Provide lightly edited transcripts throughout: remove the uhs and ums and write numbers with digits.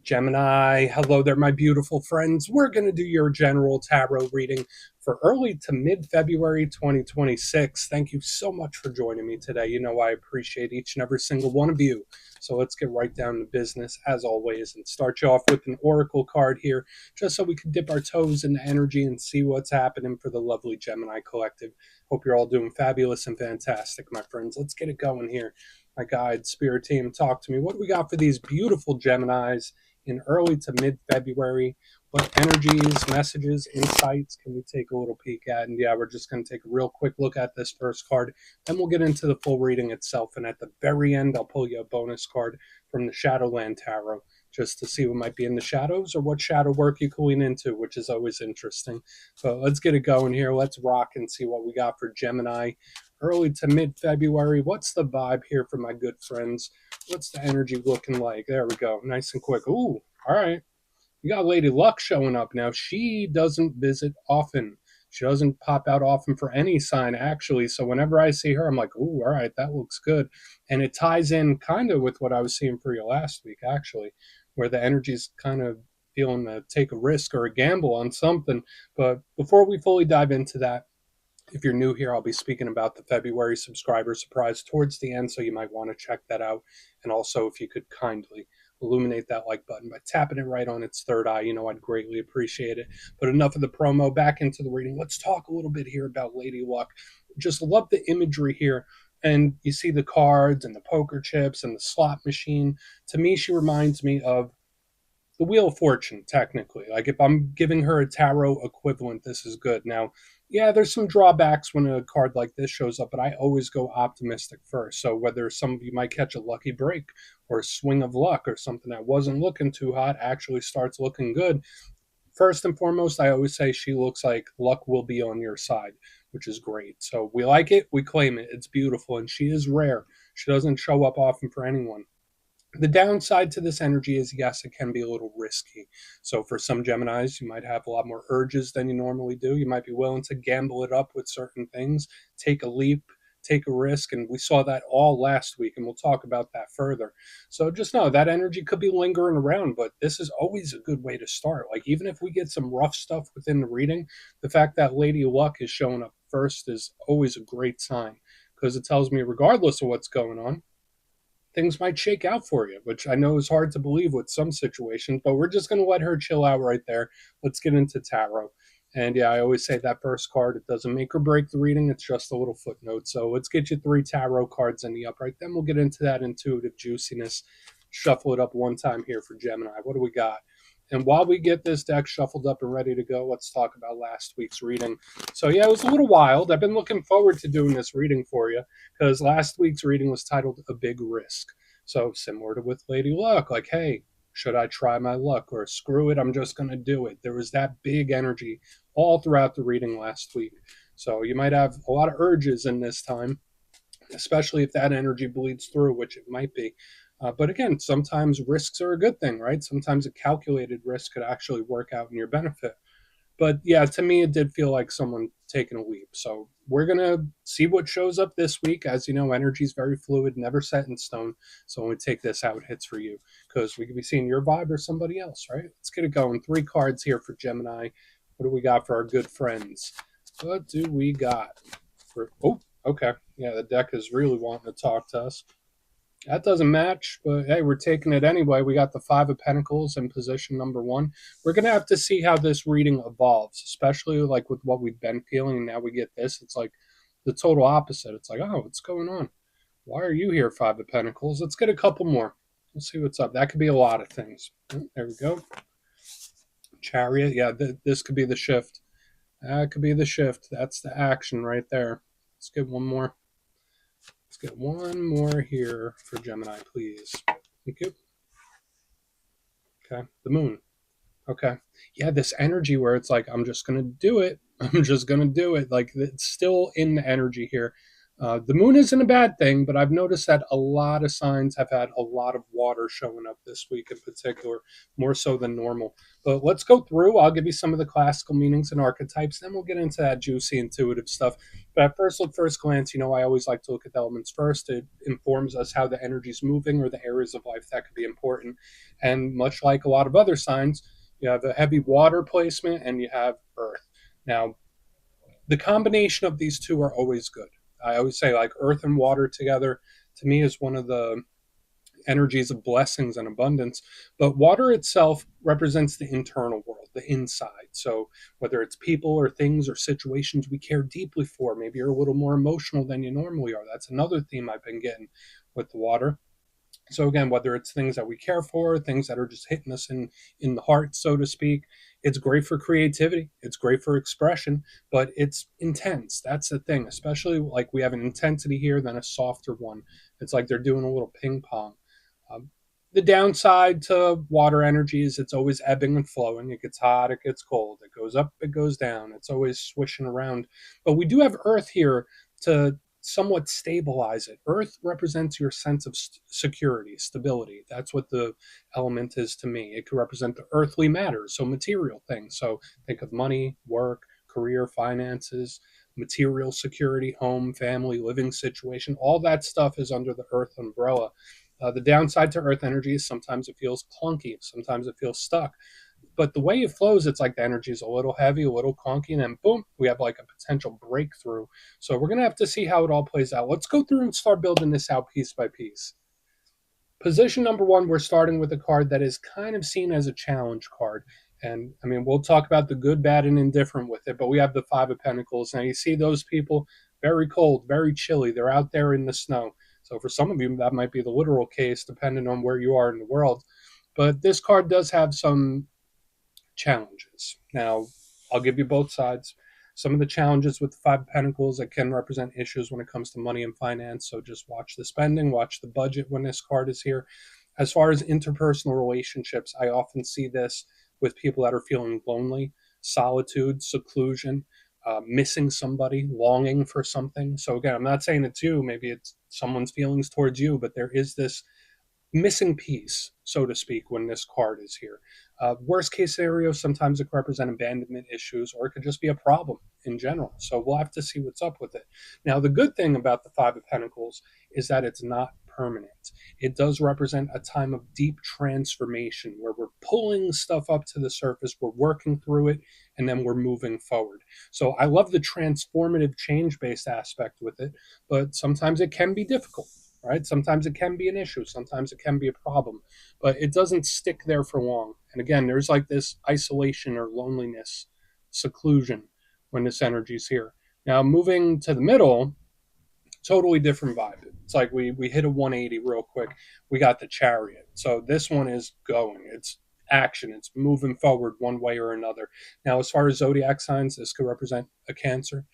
Gemini, hello there, my beautiful friends. We're going to do your general tarot reading for early to mid February 2026. Thank you so much for joining me today. You know, I appreciate each and every single one of you. So let's get right down to business as always and start you off with an oracle card here, just so we can dip our toes in the energy and see what's happening for the lovely Gemini collective. Hope you're all doing fabulous and fantastic, my friends. Let's get it going here. My guide, spirit team, talk to me. What do we got for these beautiful Geminis in early to mid-February? What energies, messages, insights can we take a little peek at? And yeah, we're just going to take a real quick look at this first card. Then we'll get into the full reading itself. And at the very end, I'll pull you a bonus card from the Shadowland Tarot just to see what might be in the shadows or what shadow work you can lean into, which is always interesting. So let's get it going here. Let's rock and see what we got for Gemini early to mid-February. What's the vibe here for my good friends? What's the energy looking like? There we go. Nice and quick. Ooh, all right. You got Lady Luck showing up now. She doesn't visit often. She doesn't pop out often for any sign, actually. So whenever I see her, I'm like, ooh, all right, that looks good. And it ties in kind of with what I was seeing for you last week, actually, where the energy's kind of feeling to take a risk or a gamble on something. But before we fully dive into that, if you're new here, I'll be speaking about the February subscriber surprise towards the end, so you might want to check that out. And also, if you could kindly illuminate that like button by tapping it right on its third eye, I'd greatly appreciate it. But enough of the promo, back into the reading. Let's talk a little bit here about Lady Luck. Just love the imagery here. And you see the cards and the poker chips and the slot machine. To me, she reminds me of the Wheel of Fortune, technically. Like, if I'm giving her a tarot equivalent, this is good. Now, yeah, there's some drawbacks when a card like this shows up, but I always go optimistic first. So whether some of you might catch a lucky break or a swing of luck or something that wasn't looking too hot actually starts looking good, first and foremost, I always say she looks like luck will be on your side, which is great. So we like it, we claim it. It's beautiful, and she is rare. She doesn't show up often for anyone. The downside to this energy is, yes, it can be a little risky. So for some Geminis, you might have a lot more urges than you normally do. You might be willing to gamble it up with certain things, take a leap, take a risk. And we saw that all last week, and we'll talk about that further. So just know that energy could be lingering around, but this is always a good way to start. Like, even if we get some rough stuff within the reading, the fact that Lady Luck is showing up first is always a great sign, because it tells me, regardless of what's going on, things might shake out for you, which I know is hard to believe with some situations, but we're just going to let her chill out right there. Let's get into tarot. And yeah, I always say that first card, it doesn't make or break the reading. It's just a little footnote. So let's get you 3 tarot cards in the upright. Then we'll get into that intuitive juiciness. Shuffle it up one time here for Gemini. What do we got? And while we get this deck shuffled up and ready to go, let's talk about last week's reading. So yeah, it was a little wild. I've been looking forward to doing this reading for you, because last week's reading was titled A Big Risk. So similar to with Lady Luck, like, hey, should I try my luck, or screw it, I'm just going to do it. There was that big energy all throughout the reading last week. So you might have a lot of urges in this time, especially if that energy bleeds through, which it might be. But again, sometimes risks are a good thing, right? Sometimes a calculated risk could actually work out in your benefit. But yeah, to me, it did feel like someone taking a leap. So we're going to see what shows up this week. As you know, energy is very fluid, never set in stone. So when we take this out, it hits for you, because we could be seeing your vibe or somebody else, right? Let's get it going. 3 cards here for Gemini. What do we got for our good friends? What do we got? Oh, okay. Yeah, the deck is really wanting to talk to us. That doesn't match, but hey, we're taking it anyway. We got the 5 of Pentacles in position number 1. We're going to have to see how this reading evolves, especially like with what we've been feeling. And now we get this. It's like the total opposite. It's like, oh, what's going on? Why are you here, 5 of Pentacles? Let's get a couple more. Let's see what's up. That could be a lot of things. There we go. Chariot. Yeah, this could be the shift. That could be the shift. That's the action right there. Let's get one more. Let's get one more here for Gemini, please. Thank you. Okay, the moon. Okay. Yeah, this energy where it's like, I'm just going to do it. I'm just going to do it. Like, it's still in the energy here. The moon isn't a bad thing, but I've noticed that a lot of signs have had a lot of water showing up this week in particular, more so than normal. But let's go through. I'll give you some of the classical meanings and archetypes, then we'll get into that juicy intuitive stuff. But at first glance, I always like to look at the elements first. It informs us how the energy is moving or the areas of life that could be important. And much like a lot of other signs, you have a heavy water placement and you have earth. Now, the combination of these two are always good. I always say, like, earth and water together, to me, is one of the energies of blessings and abundance. But water itself represents the internal world, the inside. So whether it's people or things or situations we care deeply for, maybe you're a little more emotional than you normally are. That's another theme I've been getting with the water. So again, whether it's things that we care for, things that are just hitting us in the heart, so to speak, it's great for creativity. It's great for expression, but it's intense. That's the thing. Especially like we have an intensity here, then a softer one. It's like they're doing a little ping pong. Um, the downside to water energy is it's always ebbing and flowing. It gets hot, it gets cold, it goes up, it goes down. It's always swishing around. But we do have Earth here to somewhat stabilize it. Earth represents your sense of security, stability. That's what the element is to me. It could represent the earthly matters, so material things. So think of money, work, career, finances, material security, home, family, living situation. All that stuff is under the earth umbrella. The downside to earth energy is sometimes it feels clunky, sometimes it feels stuck. But the way it flows, it's like the energy is a little heavy, a little clunky, and then boom, we have like a potential breakthrough. So we're going to have to see how it all plays out. Let's go through and start building this out piece by piece. Position number one, we're starting with a card that is kind of seen as a challenge card. And I mean, we'll talk about the good, bad, and indifferent with it, but we have the Five of Pentacles. Now, you see those people very cold, very chilly. They're out there in the snow. So for some of you, that might be the literal case, depending on where you are in the world. But this card does have some challenges. Now, I'll give you both sides. Some of the challenges with the Five of Pentacles that can represent issues when it comes to money and finance. So just watch the spending, watch the budget when this card is here. As far as interpersonal relationships, I often see this with people that are feeling lonely, solitude, seclusion, missing somebody, longing for something. So again, I'm not saying it's you. Maybe it's someone's feelings towards you, but there is this missing piece, so to speak, when this card is here. Worst case scenario, sometimes it could represent abandonment issues, or it could just be a problem in general. So we'll have to see what's up with it. Now, the good thing about the Five of Pentacles is that it's not permanent. It does represent a time of deep transformation where we're pulling stuff up to the surface, we're working through it, and then we're moving forward. So I love the transformative change based aspect with it, but sometimes it can be difficult. Right? Sometimes it can be an issue, sometimes it can be a problem, but it doesn't stick there for long. And again, there's like this isolation or loneliness, seclusion when this energy is here. Now, moving to the middle, totally different vibe. It's like we hit a 180 real quick. We got the Chariot. So this one is going. It's action. It's moving forward one way or another. Now, as far as zodiac signs, this could represent a Cancer.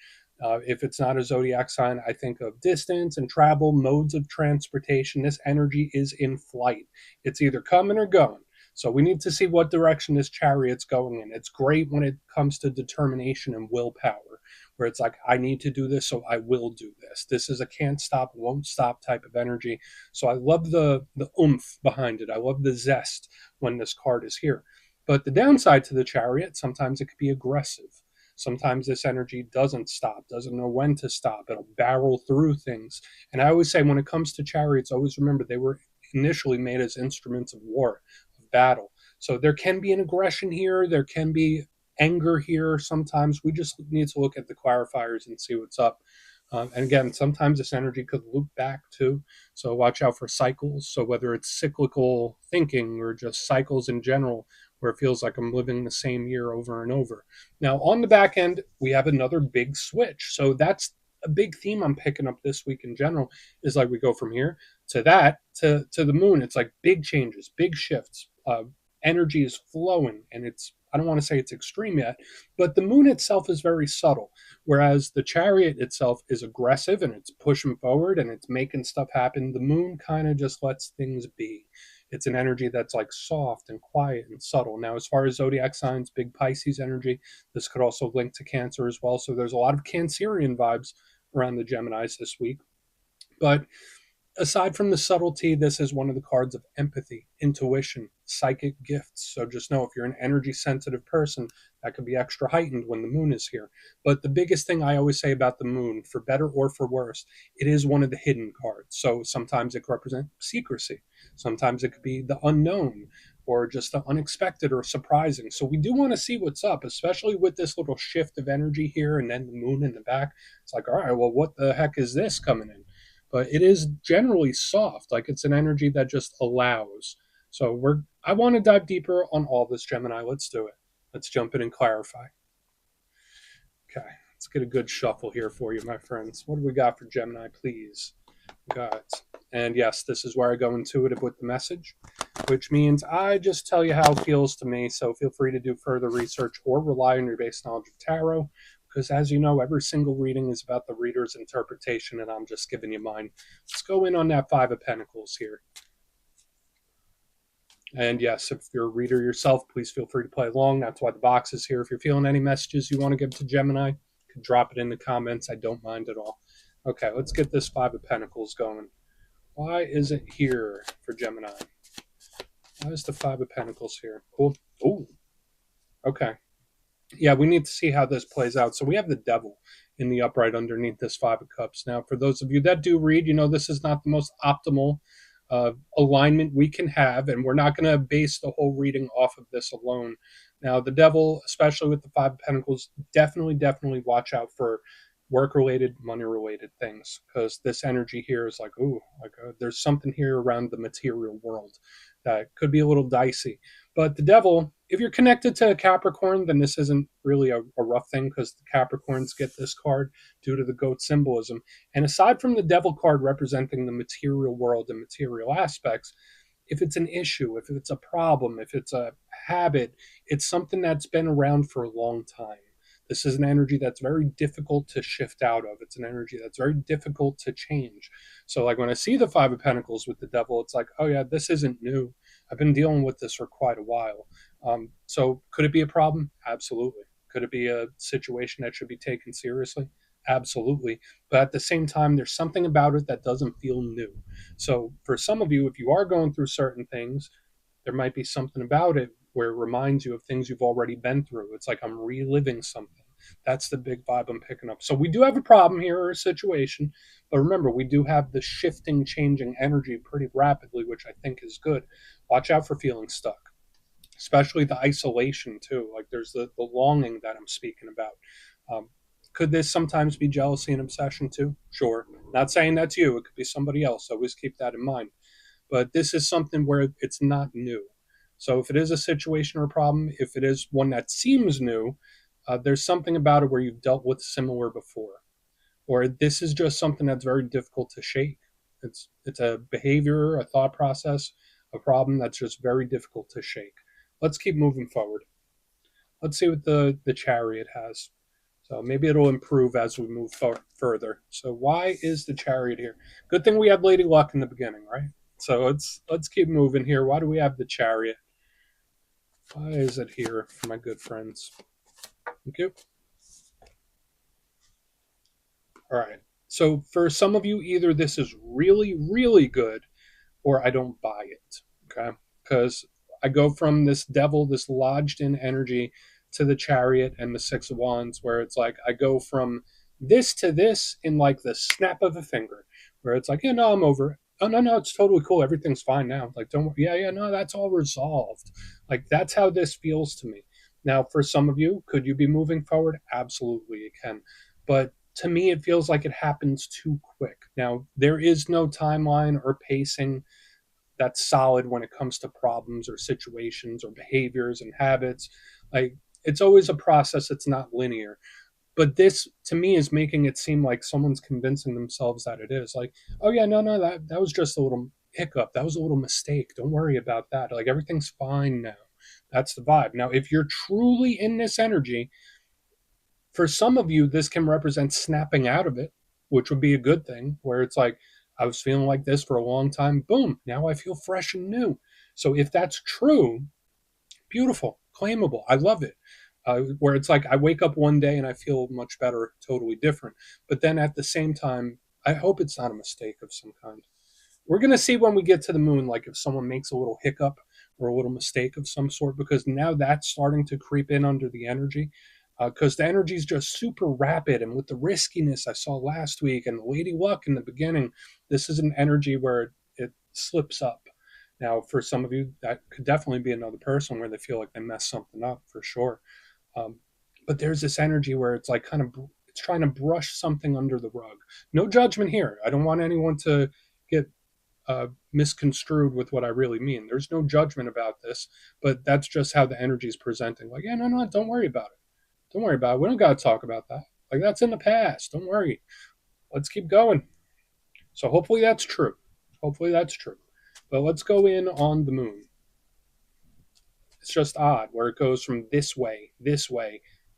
If it's not a zodiac sign, I think of distance and travel, modes of transportation. This energy is in flight. It's either coming or going. So we need to see what direction this chariot's going in. It's great when it comes to determination and willpower, where it's like, I need to do this, so I will do this. This is a can't stop, won't stop type of energy. So I love the oomph behind it. I love the zest when this card is here. But the downside to the chariot, sometimes it could be aggressive. Sometimes this energy doesn't stop, doesn't know when to stop. It'll barrel through things. And I always say, when it comes to chariots, always remember they were initially made as instruments of war, of battle. So there can be an aggression here, there can be anger here. Sometimes we just need to look at the clarifiers and see what's up. And again, sometimes this energy could loop back too. So watch out for cycles. So whether it's cyclical thinking or just cycles in general, where it feels like I'm living the same year over and over. Now, on the back end, we have another big switch. So that's a big theme I'm picking up this week in general, is like we go from here to that to the moon. It's like big changes, big shifts. Energy is flowing, and I don't want to say it's extreme yet, but the moon itself is very subtle, whereas the chariot itself is aggressive and it's pushing forward and it's making stuff happen. The moon kind of just lets things be. It's an energy that's like soft and quiet and subtle. Now, as far as zodiac signs, big Pisces energy, this could also link to Cancer as well. So there's a lot of Cancerian vibes around the Geminis this week. But aside from the subtlety, this is one of the cards of empathy, intuition, psychic gifts. So just know if you're an energy sensitive person, that could be extra heightened when the moon is here. But the biggest thing I always say about the moon, for better or for worse, it is one of the hidden cards. So sometimes it could represent secrecy, sometimes it could be the unknown or just the unexpected or surprising. So we do want to see what's up, especially with this little shift of energy here and then the moon in the back. It's like, all right, well, what the heck is this coming in? But it is generally soft, like it's an energy that just allows. So I want to dive deeper on all this, Gemini. Let's do it. Let's jump in and clarify. Okay, let's get a good shuffle here for you, my friends. What do we got for Gemini, please? Got. And yes, this is where I go intuitive with the message, which means I just tell you how it feels to me. So feel free to do further research or rely on your base knowledge of tarot, because as you know, every single reading is about the reader's interpretation, and I'm just giving you mine. Let's go in on that Five of Pentacles here. And yes, if you're a reader yourself, please feel free to play along. That's why the box is here. If you're feeling any messages you want to give to Gemini, you can drop it in the comments. I don't mind at all. Okay, let's get this Five of Pentacles going. Why is it here for Gemini? Why is the Five of Pentacles here? Cool. Oh, okay. Yeah, we need to see how this plays out. So we have the Devil in the upright underneath this Five of Cups. Now, for those of you that do read, you know this is not the most optimal alignment we can have, and we're not going to base the whole reading off of this alone. Now, the Devil, especially with the Five of Pentacles, definitely watch out for work-related, money-related things, because this energy here is like, ooh, like there's something here around the material world that could be a little dicey. But the Devil, if you're connected to a Capricorn, then this isn't really a rough thing, because the Capricorns get this card due to the goat symbolism. And aside from the Devil card representing the material world and material aspects, if it's an issue, if it's a problem, if it's a habit, it's something that's been around for a long time. This is an energy that's very difficult to shift out of. It's an energy that's very difficult to change. So, like when I see the Five of Pentacles with the Devil, it's like, oh, yeah, this isn't new. I've been dealing with this for quite a while. So, could it be a problem? Absolutely. Could it be a situation that should be taken seriously? Absolutely. But at the same time, there's something about it that doesn't feel new. So, for some of you, if you are going through certain things, there might be something about it where it reminds you of things you've already been through. It's like I'm reliving something. That's the big vibe I'm picking up. So we do have a problem here or a situation, but remember, we do have the shifting, changing energy pretty rapidly, which I think is good. Watch out for feeling stuck, especially the isolation too. Like there's the longing that I'm speaking about. Um, could this sometimes be jealousy and obsession too? Sure. Not saying that's you. It could be somebody else. Always keep that in mind. But this is something where it's not new. So if it is a situation or a problem, if it is one that seems new, there's something about it where you've dealt with similar before, or this is just something that's very difficult to shake. It's a behavior, a thought process, a problem that's just very difficult to shake. Let's keep moving forward. Let's see what the Chariot has. So maybe it'll improve as we move further. So why is the Chariot here? Good thing we had Lady Luck in the beginning, right? So let's keep moving here. Why do we have the Chariot? Why is it here for my good friends? Thank you. All right. So for some of you, either this is really good, or I don't buy it. Okay. Because I go from this Devil, this lodged in energy, to the Chariot and the Six of Wands, where it's like I go from this to this in like the snap of a finger, where it's like, yeah, no, I'm over it. Oh, no, it's totally cool. Everything's fine now. Like, don't worry. Yeah, no, that's all resolved. Like, that's how this feels to me. Now, for some of you, could you be moving forward? Absolutely, it can. But to me, it feels like it happens too quick. Now, there is no timeline or pacing that's solid when it comes to problems or situations or behaviors and habits. Like it's always a process, it's not linear. But this to me is making it seem like someone's convincing themselves that it is. Like, oh yeah, no, that was just a little hiccup. That was a little mistake. Don't worry about that. Like everything's fine now. That's the vibe. Now, if you're truly in this energy, for some of you, this can represent snapping out of it, which would be a good thing, where it's like, I was feeling like this for a long time. Boom, now I feel fresh and new. So if that's true, beautiful, claimable. I love it. Where it's like I wake up one day and I feel much better, totally different. But then at the same time, I hope it's not a mistake of some kind. We're going to see when we get to the moon, like if someone makes a little hiccup or a little mistake of some sort, because now that's starting to creep in under the energy. Because the energy is just super rapid, and with the riskiness I saw last week and the lady luck in the beginning, this is an energy where it slips up. Now, for some of you, that could definitely be another person where they feel like they messed something up for sure. Um, but there's this energy where it's like kind of it's trying to brush something under the rug. No judgment here. I don't want anyone to get misconstrued with what I really mean. There's no judgment about this, but that's just how the energy is presenting. Like, yeah, no, no, don't worry about it. Don't worry about it. We don't got to talk about that. Like, that's in the past. Don't worry. Let's keep going. So hopefully that's true. Hopefully that's true. But let's go in on the moon. It's just odd where it goes from this way,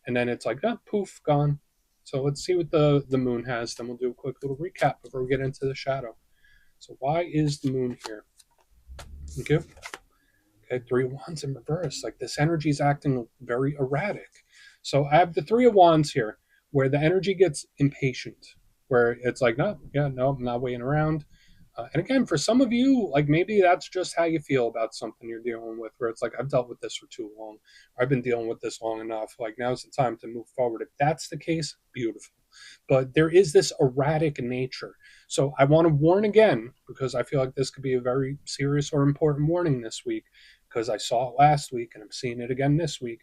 and then it's like, oh, poof, gone. So let's see what the moon has. Then we'll do a quick little recap before we get into the shadow. So why is the moon here? Okay. Okay, Three of Wands in reverse. Like this energy is acting very erratic. So I have the Three of Wands here, where the energy gets impatient, where it's like, no, yeah, no, I'm not waiting around. And again, for some of you, like maybe that's just how you feel about something you're dealing with, where it's like, I've dealt with this for too long. I've been dealing with this long enough. Like now's the time to move forward. If that's the case, beautiful. But there is this erratic nature. So I want to warn again, because I feel like this could be a very serious or important warning this week, because I saw it last week and I'm seeing it again this week.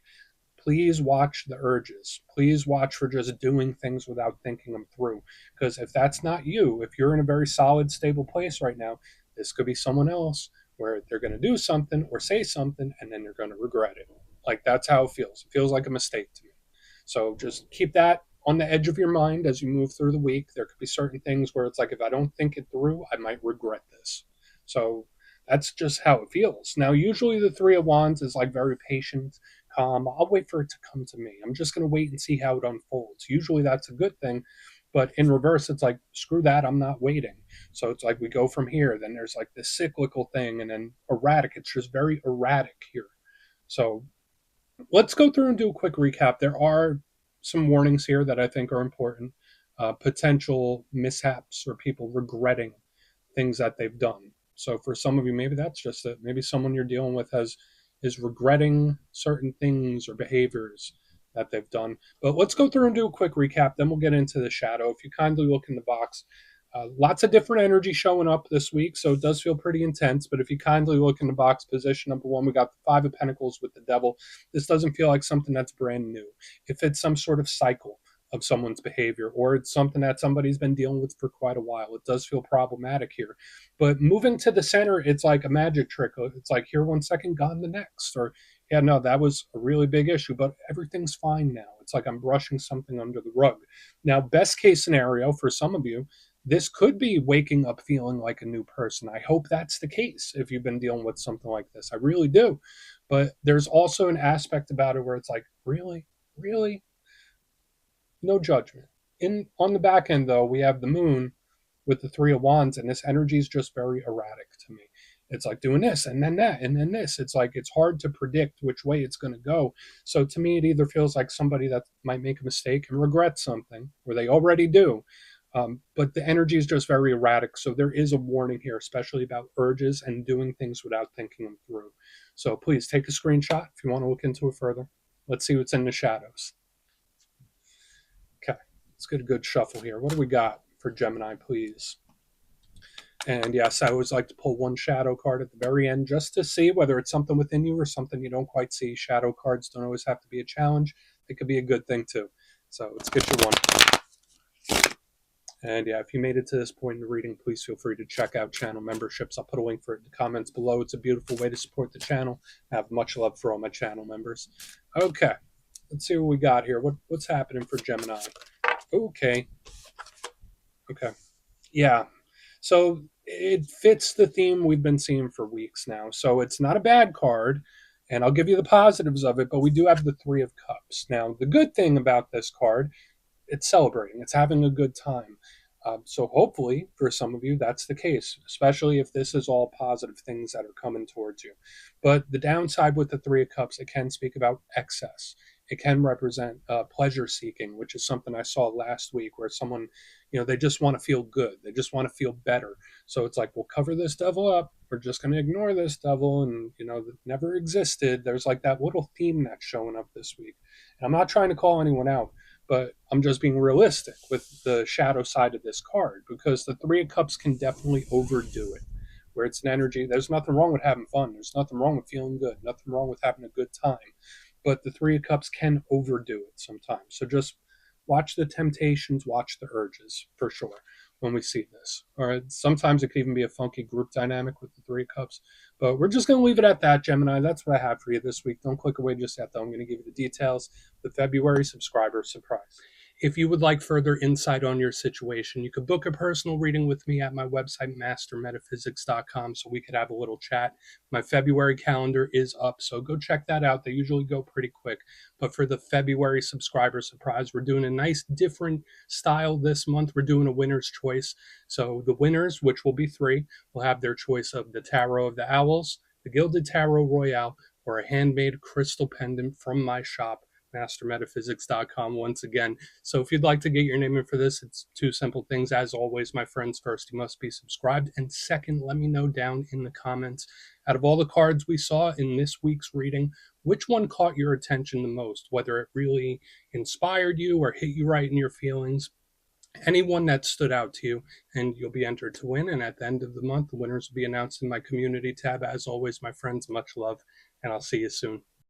Please watch the urges. Please watch for just doing things without thinking them through. Because if that's not you, if you're in a very solid, stable place right now, this could be someone else where they're going to do something or say something and then they're going to regret it. Like that's how it feels. It feels like a mistake to me. So just keep that on the edge of your mind as you move through the week. There could be certain things where it's like, if I don't think it through, I might regret this. So that's just how it feels. Now, usually the Three of Wands is like very patient, calm. I'll wait for it to come to me. I'm just going to wait and see how it unfolds. Usually that's a good thing. But in reverse, it's like, screw that, I'm not waiting. So it's like we go from here. Then there's like this cyclical thing and then erratic. It's just very erratic here. So let's go through and do a quick recap. There are some warnings here that I think are important. Potential mishaps or people regretting things that they've done. So for some of you, maybe that's just it. Maybe someone you're dealing with is regretting certain things or behaviors that they've done. But let's go through and do a quick recap. Then we'll get into the shadow. If you kindly look in the box, lots of different energy showing up this week, so it does feel pretty intense. But if you kindly look in the box, position number one, we got the Five of Pentacles with the Devil. This doesn't feel like something that's brand new. If it's some sort of cycle of someone's behavior, or it's something that somebody's been dealing with for quite a while, it does feel problematic here. But moving to the center, it's like a magic trick. It's like here 1 second, gone the next. Or yeah, no, that was a really big issue, but everything's fine now. It's like I'm brushing something under the rug. Now, best case scenario for some of you, this could be waking up feeling like a new person. I hope that's the case if you've been dealing with something like this. I really do. But there's also an aspect about it where it's like, really? Really? No judgment. In on the back end though, we have the moon with the Three of Wands, and this energy is just very erratic to me. It's like doing this and then that and then this. It's like it's hard to predict which way it's going to go. So to me, it either feels like somebody that might make a mistake and regret something, or they already do. But the energy is just very erratic. So there is a warning here, especially about urges and doing things without thinking them through. So please take a screenshot if you want to look into it further. Let's see what's in the shadows. Okay, let's get a good shuffle here. What do we got for Gemini, please? And yes, I always like to pull one shadow card at the very end just to see whether it's something within you or something you don't quite see. Shadow cards don't always have to be a challenge. They could be a good thing too. So let's get you one. And yeah, if you made it to this point in the reading, please feel free to check out channel memberships. I'll put a link for it in the comments below. It's a beautiful way to support the channel. I have much love for all my channel members. Okay, let's see what we got here. What's happening for Gemini? Okay. Yeah. So it fits the theme we've been seeing for weeks now. So it's not a bad card, and I'll give you the positives of it, but we do have the Three of Cups. Now, the good thing about this card, it's celebrating, it's having a good time. So hopefully for some of you, that's the case, especially if this is all positive things that are coming towards you. But the downside with the Three of Cups, it can speak about excess. It can represent pleasure seeking, which is something I saw last week, where someone, they just want to feel good. They just want to feel better. So it's like, we'll cover this devil up. We're just going to ignore this devil, and, that never existed. There's like that little theme that's showing up this week. And I'm not trying to call anyone out, but I'm just being realistic with the shadow side of this card, because the Three of Cups can definitely overdo it, where it's an energy. There's nothing wrong with having fun. There's nothing wrong with feeling good. Nothing wrong with having a good time. But the Three of Cups can overdo it sometimes. So just watch the temptations, watch the urges for sure when we see this. Or sometimes it could even be a funky group dynamic with the Three of Cups. But we're just going to leave it at that, Gemini. That's what I have for you this week. Don't click away just yet, though. I'm going to give you the details. The February subscriber surprise. If you would like further insight on your situation, you could book a personal reading with me at my website, mastermetaphysics.com, so we could have a little chat. My February calendar is up, so go check that out. They usually go pretty quick. But for the February subscriber surprise, we're doing a nice different style this month. We're doing a winner's choice. So the winners, which will be 3, will have their choice of the Tarot of the Owls, the Gilded Tarot Royale, or a handmade crystal pendant from my shop, mastermetaphysics.com, once again. So if you'd like to get your name in for this, it's 2 simple things. As always, my friends, first, you must be subscribed. And second, let me know down in the comments, out of all the cards we saw in this week's reading, which one caught your attention the most, whether it really inspired you or hit you right in your feelings. Anyone that stood out to you, and you'll be entered to win. And at the end of the month, the winners will be announced in my community tab. As always, my friends, much love, and I'll see you soon.